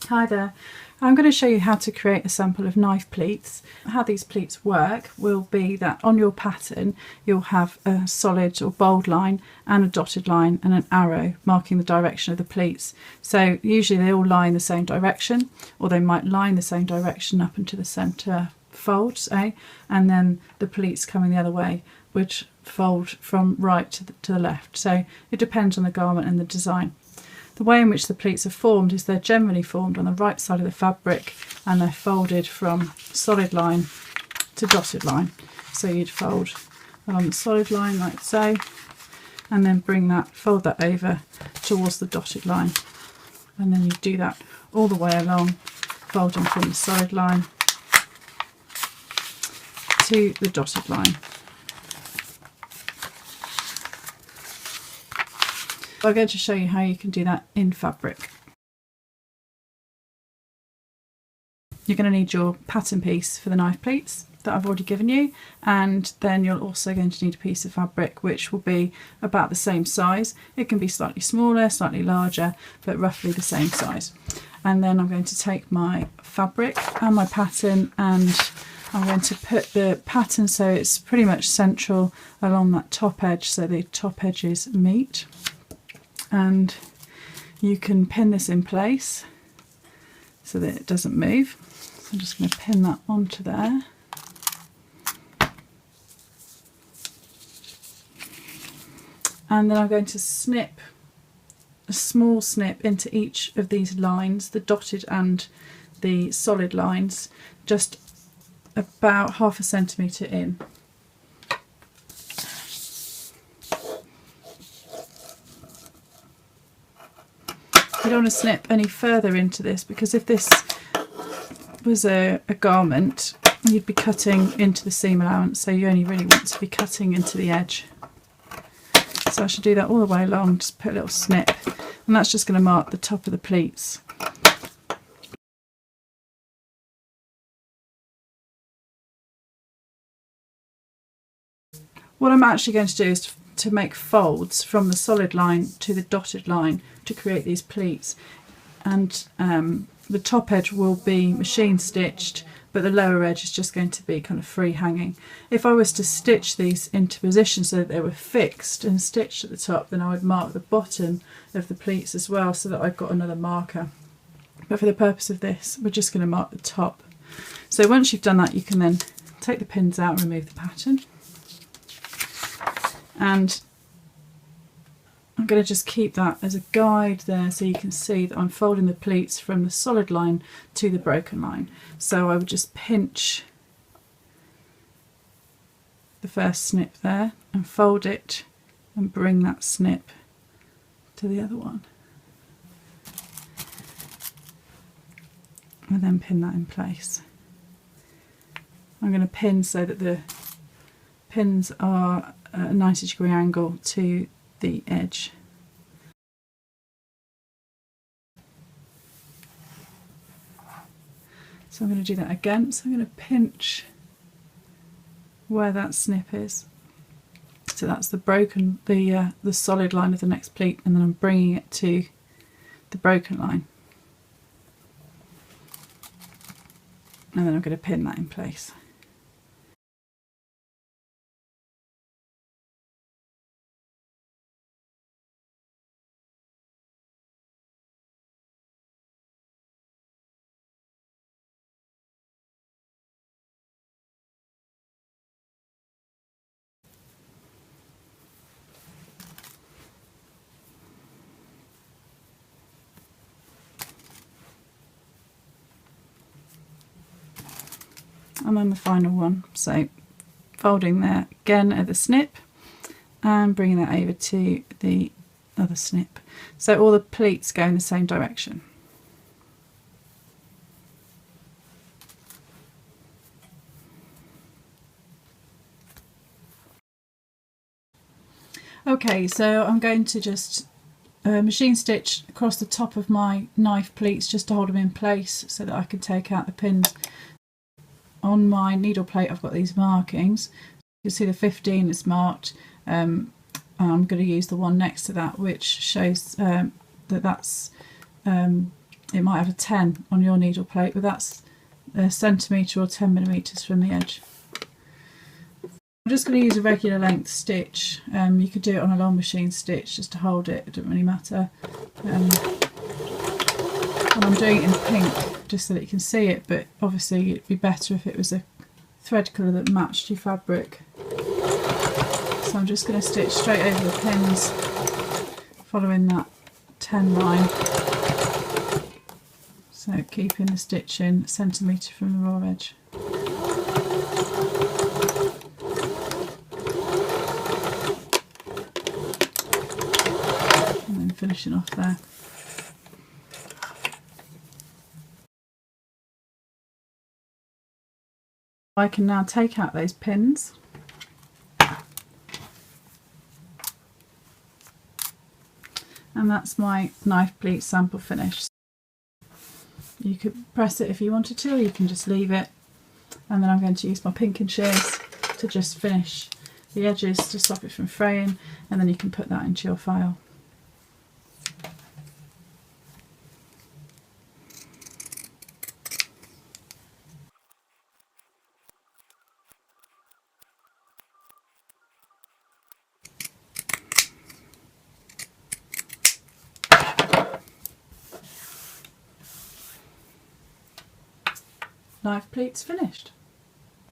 Hi there, I'm going to show you how to create a sample of knife pleats. How these pleats work will be that on your pattern you'll have a solid or bold line and a dotted line and an arrow marking the direction of the pleats. So usually they all lie in the same direction, or they might lie in the same direction up into the centre fold, say, and then the pleats coming the other way would fold from right to the left. So it depends on the garment and the design. The way in which the pleats are formed is they're generally formed on the right side of the fabric, and they're folded from solid line to dotted line. So you'd fold along the solid line like so, and then fold that over towards the dotted line, and then you do that all the way along, folding from the solid line to the dotted line. I'm going to show you how you can do that in fabric. You're going to need your pattern piece for the knife pleats that I've already given you, and then you're also going to need a piece of fabric which will be about the same size. It can be slightly smaller, slightly larger, but roughly the same size. And then I'm going to take my fabric and my pattern, and I'm going to put the pattern so it's pretty much central along that top edge, so the top edges meet. And you can pin this in place so that it doesn't move. So I'm just going to pin that onto there. And then I'm going to snip a small snip into each of these lines, the dotted and the solid lines, just about 1/2 centimetre in. You don't want to snip any further into this, because if this was a garment, you'd be cutting into the seam allowance, so you only really want to be cutting into the edge. So I should do that all the way along, just put a little snip, and that's just going to mark the top of the pleats. What I'm actually going to do is to make folds from the solid line to the dotted line to create these pleats, and the top edge will be machine stitched, but the lower edge is just going to be kind of free hanging. If I was to stitch these into position so that they were fixed and stitched at the top, then I would mark the bottom of the pleats as well, so that I've got another marker. But for the purpose of this, we're just going to mark the top. So once you've done that, you can then take the pins out and remove the pattern. And I'm going to just keep that as a guide there, so you can see that I'm folding the pleats from the solid line to the broken line. So I would just pinch the first snip there and fold it and bring that snip to the other one, and then pin that in place. I'm going to pin so that the pins are at a 90-degree angle to the edge. So I'm going to do that again. So I'm going to pinch where that snip is. So that's the solid line of the next pleat, and then I'm bringing it to the broken line. And then I'm going to pin that in place. And then the final one, so folding there again at the snip and bringing that over to the other snip, so all the pleats go in the same direction. Okay, so I'm going to just machine stitch across the top of my knife pleats just to hold them in place so that I can take out the pins. On my needle plate I've got these markings. You can see the 15 is marked. I'm going to use the one next to that, which shows that that's it might have a 10 on your needle plate, but that's a centimetre or 10mm from the edge. I'm just going to use a regular length stitch. You could do it on a long machine stitch just to hold it, it doesn't really matter. And I'm doing it in pink just so that you can see it, but obviously it'd be better if it was a thread colour that matched your fabric. So I'm just going to stitch straight over the pins, following that 10 line. So keeping the stitch in a centimetre from the raw edge. And then finishing off there. I can now take out those pins. And that's my knife pleat sample finished. You could press it if you wanted to, or you can just leave it. And then I'm going to use my pinking shears to just finish the edges to stop it from fraying, and then you can put that into your file. Knife pleats finished.